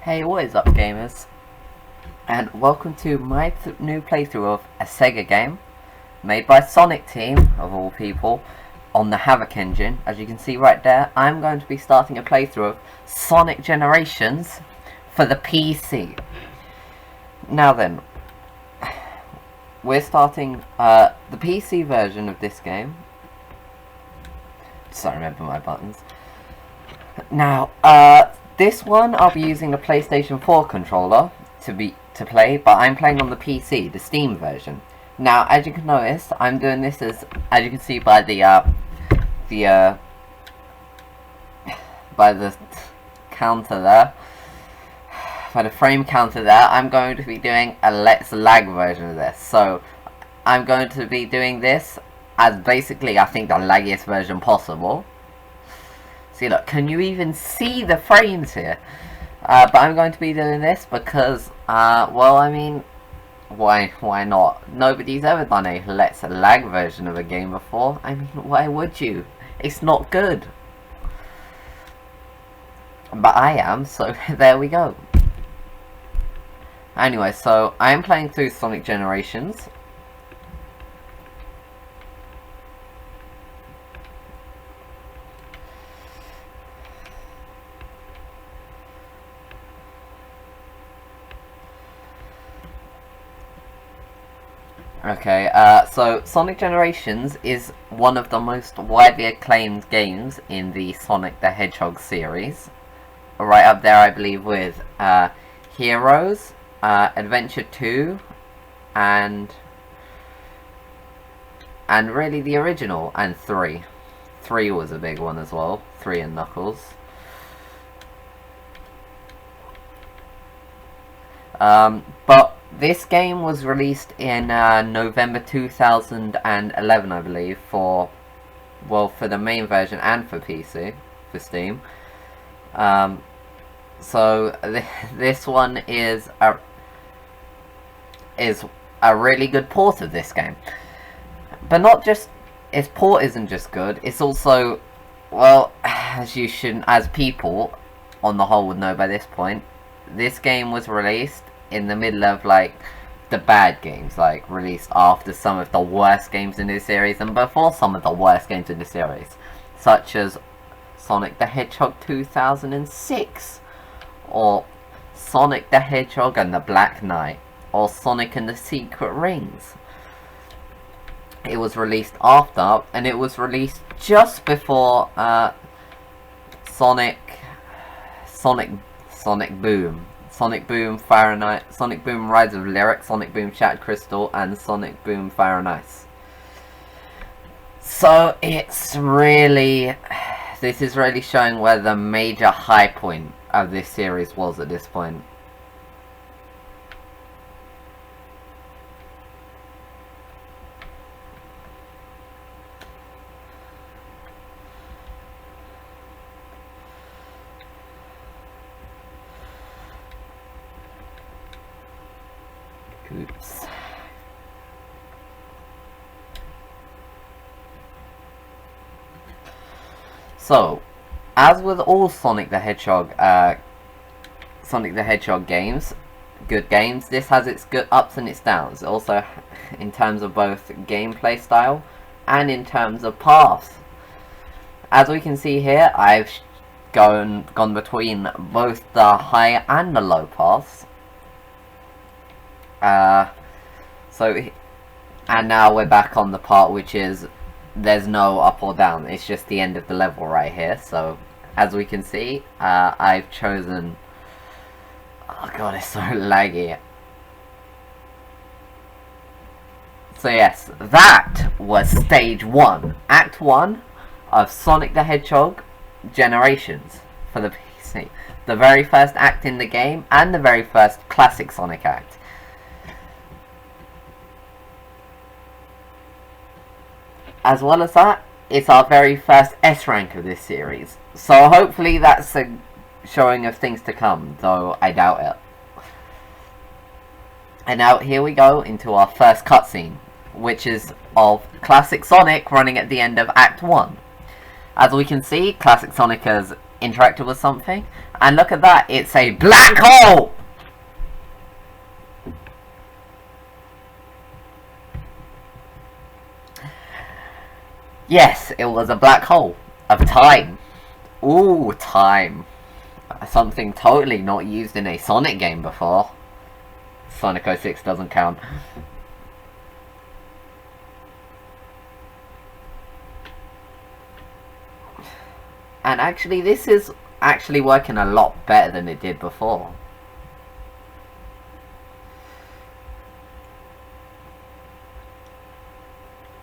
Hey, what is up, gamers? And welcome to my new playthrough of a Sega game made by Sonic Team, of all people, on the Havoc engine. As you can see right there, I'm going to be starting a playthrough of Sonic Generations for the PC. Now then, we're starting the PC version of this game. Just don't remember my buttons. Now, this one I'll be using a PlayStation 4 controller to play, but I'm playing on the PC, the Steam version. Now, as you can notice, I'm doing this as you can see by the counter there, by the frame counter there. I'm going to be doing a Let's Lag version of this. So, I'm going to be doing this as basically, I think, the laggiest version possible. See, look, can you even see the frames here? But I'm going to be doing this because, well, I mean, why not? Nobody's ever done a Let's Lag version of a game before. I mean, why would you? It's not good. But I am, so there we go. Anyway, so I am playing through Sonic Generations. Okay, so Sonic Generations is one of the most widely acclaimed games in the Sonic the Hedgehog series. Right up there, I believe, with Heroes, Adventure 2, and really the original, and 3. 3 was a big one as well, 3 and Knuckles. But this game was released in November 2011, I believe, for the main version and for PC, for Steam. So this one is a really good port of this game. But not just, its port isn't just good, it's also, well, as people on the whole would know by this point, this game was released in the middle of, like, the bad games, like, released after some of the worst games in this series and before some of the worst games in the series, such as Sonic the Hedgehog 2006, or Sonic the Hedgehog and the Black Knight, or Sonic and the Secret Rings. It was released after, and it was released just before Sonic Boom. Sonic Boom Fire and Ice, Sonic Boom Rise of Lyric, Sonic Boom Shattered Crystal, and Sonic Boom Fire and Ice. So it's really, this is really showing where the major high point of this series was at this point. Oops. So, as with all Sonic the Hedgehog games, good games, this has its good ups and its downs. Also, in terms of both gameplay style and in terms of paths. As we can see here, I've gone between both the high and the low paths. And now we're back on the part which is, there's no up or down, it's just the end of the level right here. So, as we can see, I've chosen, oh god, it's so laggy. So yes, that was stage 1, act 1 of Sonic the Hedgehog Generations for the PC. The very first act in the game, and the very first classic Sonic act. As well as that, it's our very first S rank of this series. So hopefully that's a showing of things to come, though I doubt it. And now here we go into our first cutscene, which is of Classic Sonic running at the end of Act 1. As we can see, Classic Sonic has interacted with something. And look at that, it's a black hole! Yes, it was a black hole of time. Ooh, time. Something totally not used in a Sonic game before. Sonic 06 doesn't count. And actually, this is actually working a lot better than it did before.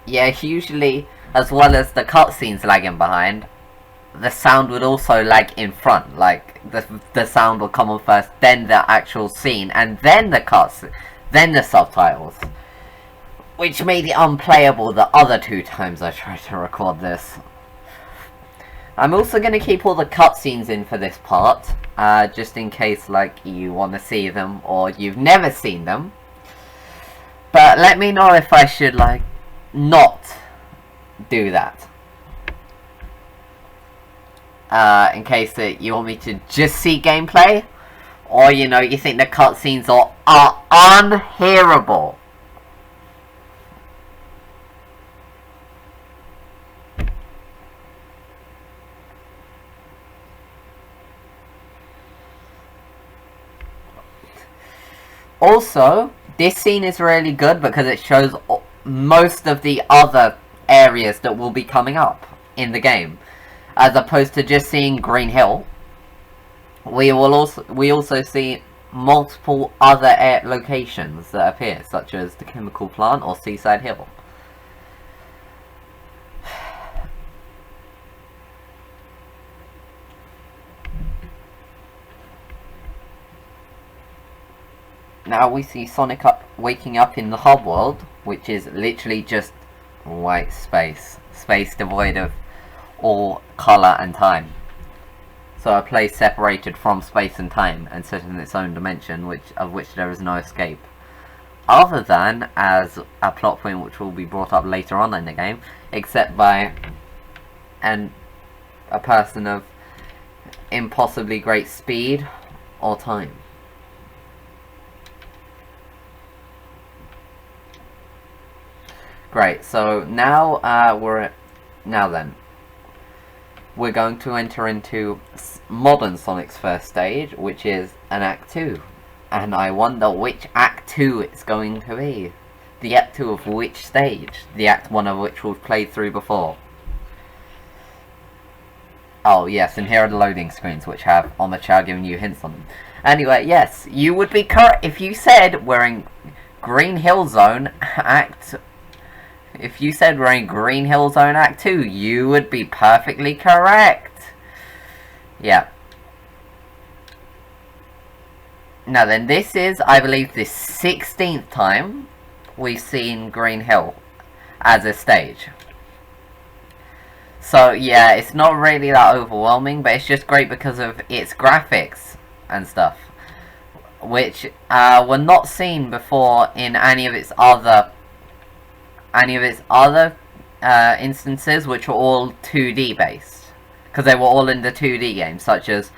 Yeah, usually, as well as the cutscenes lagging behind, the sound would also lag in front. Like, the sound would come on first, then the actual scene, and then the cuts, then the subtitles. Which made it unplayable the other 2 times I tried to record this. I'm also going to keep all the cutscenes in for this part, just in case, like, you want to see them, or you've never seen them. But let me know if I should, like, not do that. In case that you want me to just see gameplay, or, you know, you think the cutscenes are unhearable. Also, this scene is really good because it shows most of the other areas that will be coming up in the game, as opposed to just seeing Green Hill. We also see multiple other locations that appear, such as the chemical plant or Seaside Hill. Now we see Sonic waking up in the hub world, which is literally just white space. Space devoid of all colour and time. So a place separated from space and time and set in its own dimension, of which there is no escape. Other than, as a plot point which will be brought up later on in the game, except by a person of impossibly great speed or time. Great, so now we're going to enter into modern Sonic's first stage, which is an Act 2. And I wonder which Act 2 it's going to be. The Act 2 of which stage? The Act 1 of which we've played through before. Oh yes, and here are the loading screens which have on the chat giving you hints on them. Anyway, yes, you would be correct if you said we're in Green Hill Zone Act. If you said we're in Green Hill Zone Act 2, you would be perfectly correct. Yeah. Now then, this is, I believe, the 16th time we've seen Green Hill as a stage. So, yeah, it's not really that overwhelming, but it's just great because of its graphics and stuff, which were not seen before in any of its other instances, which were all 2D based, because they were all in the 2D games, such as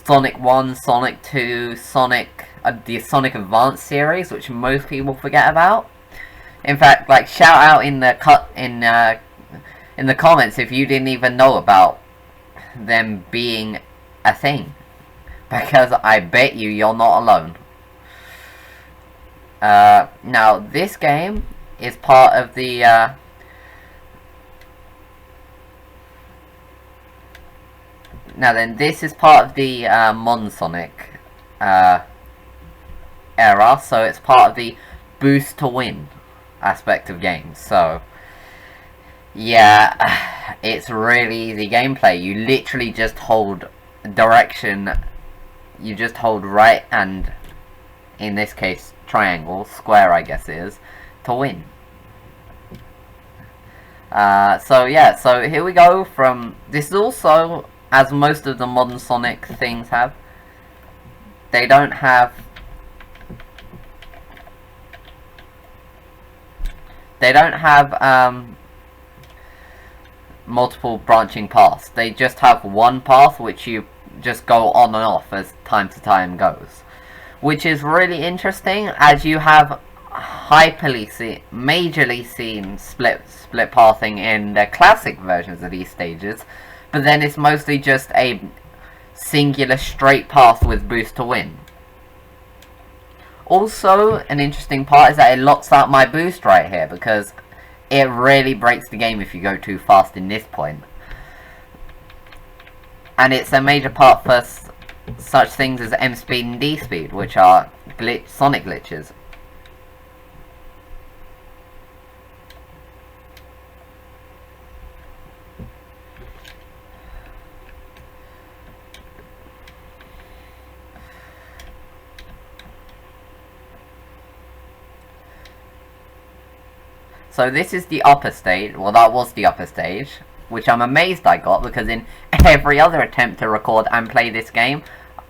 Sonic 1, Sonic 2, the Sonic Advance series, which most people forget about. In fact, like, shout out in the comments if you didn't even know about them being a thing, because I bet you're not alone. Now this game is part of the this is part of the Modern Sonic era, so it's part of the boost to win aspect of games. So yeah, it's really easy gameplay. You literally just hold direction, you just hold right and, in this case, triangle, square I guess it is, to win. So yeah, so here we go from, this is also, as most of the modern Sonic things have, they don't have multiple branching paths. They just have one path which you just go on and off as time to time goes, which is really interesting, as you have majorly seen split pathing in the classic versions of these stages, but then it's mostly just a singular straight path with boost to win. Also, an interesting part is that it locks out my boost right here, because it really breaks the game if you go too fast in this point. And it's a major part for such things as M speed and D speed, which are Sonic glitches. So this is the upper stage, well that was the upper stage, which I'm amazed I got, because in every other attempt to record and play this game,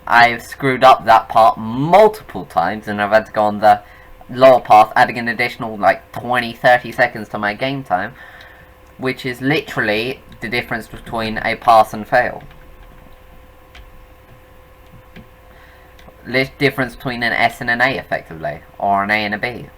I've screwed up that part multiple times, and I've had to go on the lower path, adding an additional like 20-30 seconds to my game time, which is literally the difference between a pass and fail. Difference between an S and an A, effectively, or an A and a B.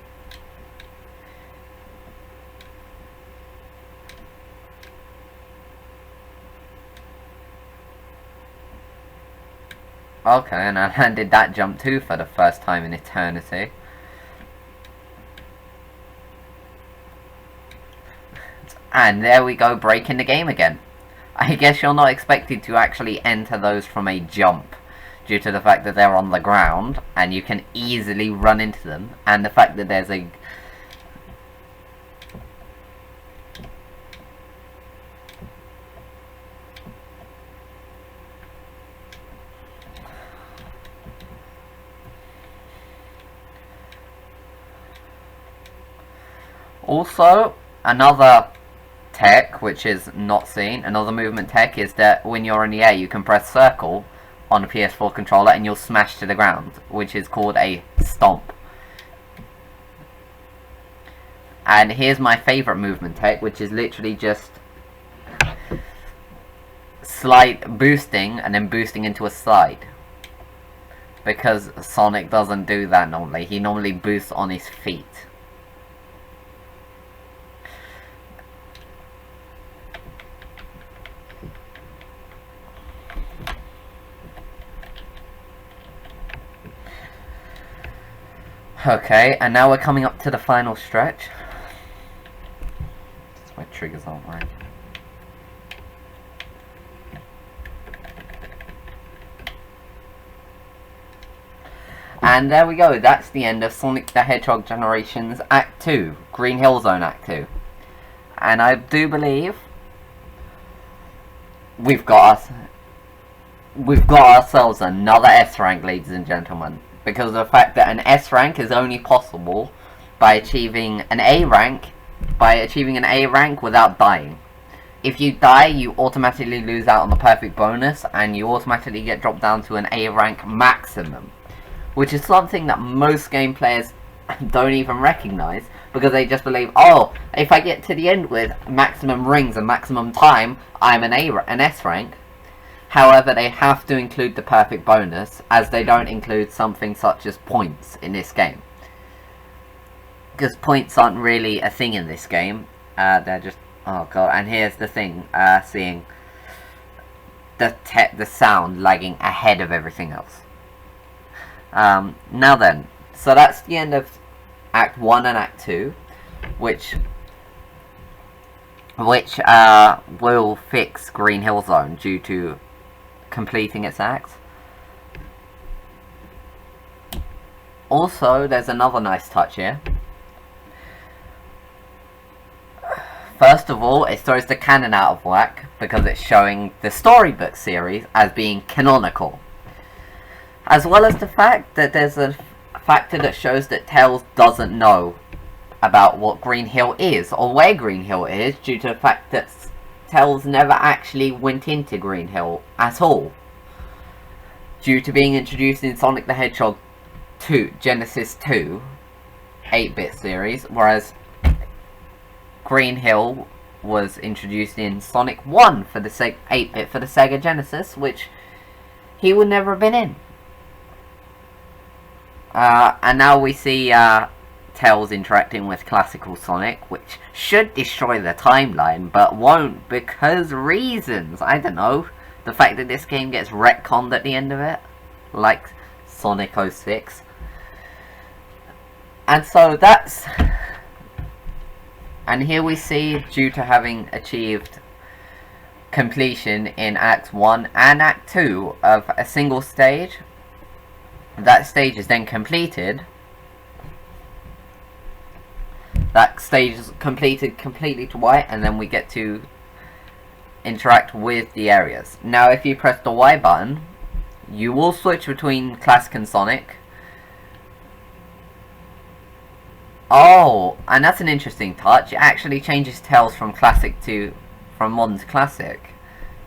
Okay, and I landed that jump too for the first time in eternity. And there we go, breaking the game again. I guess you're not expected to actually enter those from a jump, due to the fact that they're on the ground, and you can easily run into them, and the fact that there's a... Also, another tech, which is not seen, another movement tech, is that when you're in the air you can press circle on a PS4 controller and you'll smash to the ground, which is called a stomp. And here's my favourite movement tech, which is literally just slide boosting and then boosting into a slide. Because Sonic doesn't do that normally, he normally boosts on his feet. Okay, and now we're coming up to the final stretch. My triggers aren't right. And there we go, that's the end of Sonic the Hedgehog Generations Act 2, Green Hill Zone Act 2. And I do believe we've got ourselves another S rank, ladies and gentlemen. Because of the fact that an S rank is only possible by achieving an A rank, without dying. If you die, you automatically lose out on the perfect bonus, and you automatically get dropped down to an A rank maximum. Which is something that most game players don't even recognize, because they just believe, oh, if I get to the end with maximum rings and maximum time, I'm an S rank. However, they have to include the perfect bonus, as they don't include something such as points in this game. Because points aren't really a thing in this game. They're just... oh god, and here's the thing, seeing the sound lagging ahead of everything else. Now then, so that's the end of Act 1 and Act 2, which will fix Green Hill Zone due to completing its acts. Also, there's another nice touch here. First of all, it throws the canon out of whack, because it's showing the storybook series as being canonical. As well as the fact that there's a factor that shows that Tails doesn't know about what Green Hill is, or where Green Hill is, due to the fact that Tails never actually went into Green Hill at all, due to being introduced in Sonic the Hedgehog 2, Genesis 2, 8-bit series, whereas Green Hill was introduced in Sonic 1 for the 8-bit for the Sega Genesis, which he would never have been in. And now we see Tails interacting with classical Sonic, which should destroy the timeline, but won't because reasons. I don't know. The fact that this game gets retconned at the end of it, like Sonic 06. And so that's... And here we see, due to having achieved completion in Act 1 and Act 2 of a single stage, that stage is then completed. That stage is completed completely to white, and then we get to interact with the areas. Now if you press the Y button, you will switch between Classic and Sonic. Oh, and that's an interesting touch. It actually changes Tails from modern to classic.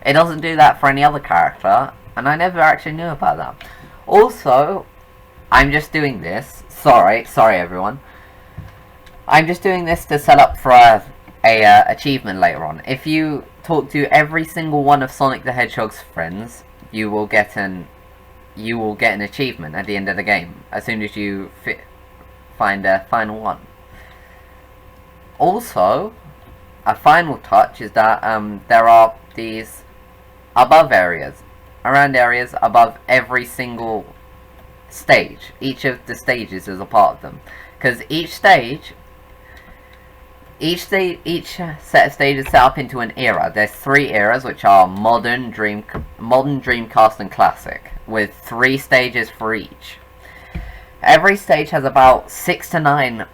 It doesn't do that for any other character, and I never actually knew about that. Also, I'm just doing this. Sorry everyone. I'm just doing this to set up for a achievement later on. If you talk to every single one of Sonic the Hedgehog's friends, you will get an achievement at the end of the game as soon as you find a final one. Also, a final touch is that there are these around areas above every single stage. Each of the stages is a part of them, because each set of stages set up into an era. There's 3 eras, which are modern, Dreamcast, and classic, with 3 stages for each. Every stage has about 6 to 9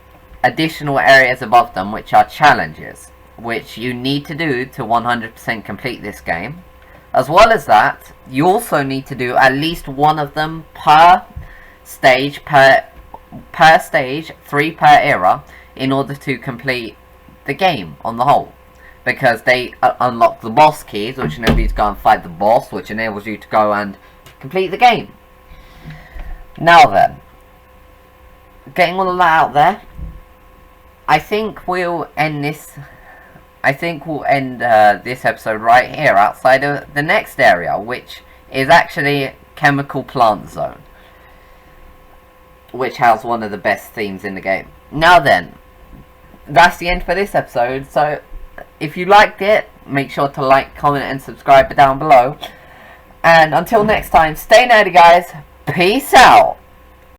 additional areas above them, which are challenges, which you need to do to 100% complete this game. As well as that, you also need to do at least one of them per stage, per stage, 3 per era, in order to complete the game on the whole. Because they unlock the boss keys, which enable you to go and fight the boss, which enables you to go and complete the game. Now then, getting all of that out there, I think we'll end this. This episode right here, outside of the next area, which is actually Chemical Plant Zone, which has one of the best themes in the game. Now then, that's the end for this episode. So, if you liked it, make sure to like, comment, and subscribe down below. And until next time, stay nerdy, guys. Peace out.